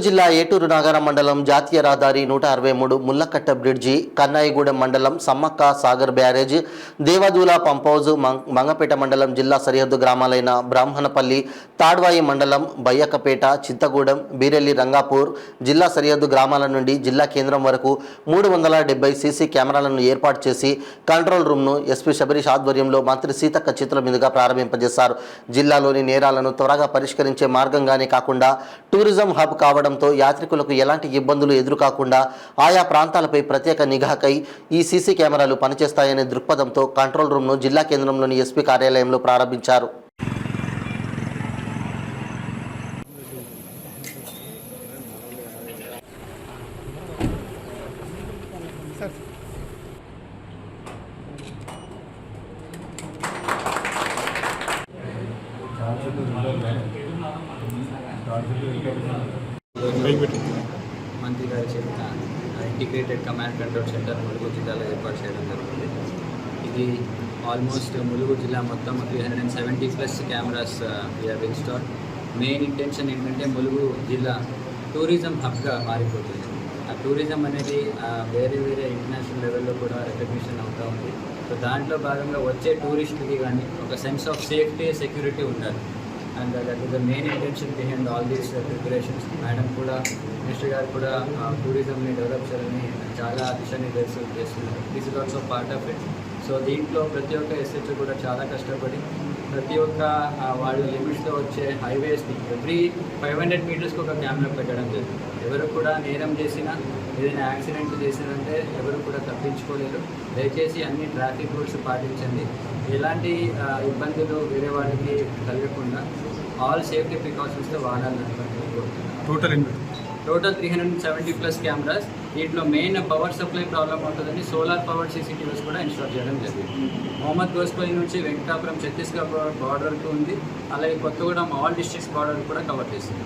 జిల్లా ఏటూరు నాగర మండలం జాతీయ రహదారి 163 ముల్లకట్ట బ్రిడ్జి, కన్నాయిగూడెం మండలం Sammakka Sagar barrage, Devadula pump house, Mangapet మండలం జిల్లా సరిహద్దు గ్రామాలైన బ్రాహ్మణపల్లి, తాడ్వాయి మండలం బయ్యకపేట, చింతగూడెం, బీరెల్లి రంగాపూర్ జిల్లా సరిహద్దు గ్రామాల నుండి జిల్లా కేంద్రం వరకు 370 సీసీ కెమెరాలను ఏర్పాటు చేసి కంట్రోల్ రూమ్ను ఎస్పీ శబరీష్ ఆధ్వర్యంలో మంత్రి సీతక్క చేతుల మీదుగా ప్రారంభింపజేశారు. జిల్లాలోని నేరాలను త్వరగా పరిష్కరించే మార్గంగానే కాకుండా టూరిజం హబ్ కావడంతో యాత్రికులకు ఎలాంటి ఇబ్బందులు ఎదురుకాకుండా ఆయా ప్రాంతాలపై ప్రత్యేక నిఘాకై ఈ సీసీ కెమెరాలు పనిచేస్తాయనే దృక్పథంతో కంట్రోల్ రూమ్ను జిల్లా కేంద్రంలోని ఎస్పీ కార్యాలయంలో ప్రారంభించారు. మంత్రి గారి చేత integrated command control centre Mulugu జిల్లాలో ఏర్పాటు చేయడం జరుగుతుంది. ఇది ఆల్మోస్ట్ ములుగు జిల్లా మొత్తం 370+ cameras we have install. Main intention ఏంటంటే ములుగు జిల్లా టూరిజం హబ్గా మారిపోతుంది. ఆ టూరిజం అనేది వేరే ఇంటర్నేషనల్ లెవెల్లో కూడా రికగ్నిషన్ అవుతూ ఉంది. సో దాంట్లో భాగంగా వచ్చే టూరిస్ట్కి కానీ ఒక సెన్స్ ఆఫ్ సేఫ్టీ, సెక్యూరిటీ ఉండాలి. And that is the main intention behind all these preparations. Madam కూడా, మినిస్టర్ గారు కూడా టూరిజంని డెవలప్ చేయాలని చాలా దిశానిర్దేశం చేస్తున్నారు. This is also part of it. So దీంట్లో ప్రతి ఒక్క ఎస్హెచ్ కూడా చాలా కష్టపడి ప్రతి ఒక్క వాళ్ళు లిమిట్స్లో వచ్చే హైవేస్ని ఎవ్రీ 500 మీటర్స్కి ఒక కెమెరా పెట్టడం జరిగింది. ఎవరు కూడా నేరం చేసినా, ఏదైనా యాక్సిడెంట్ చేసినంటే ఎవరు కూడా తప్పించుకోలేరు. దయచేసి అన్ని ట్రాఫిక్ రూల్స్ పాటించండి. ఎలాంటి ఇబ్బందులు వేరే వాళ్ళకి కలగకుండా ఆల్ సేఫ్టీ ప్రికాషన్స్తో వాడాలని టోటల్ 370+ కెమెరాస్. దీంట్లో మెయిన్ పవర్ సప్లై ప్రాబ్లం ఉంటుందని సోలార్ పవర్ సీసీటీవీస్ కూడా ఇన్స్టాల్ చేయడం జరిగింది. మొహమ్మద్ గోస్పల్లి నుంచి వెంకటాపురం ఛత్తీస్గఢ్ బార్డర్కు ఉంది. అలాగే కొత్తగూడెం ఆల్ డిస్ట్రిక్ట్స్ బార్డర్ కూడా కవర్ చేస్తుంది.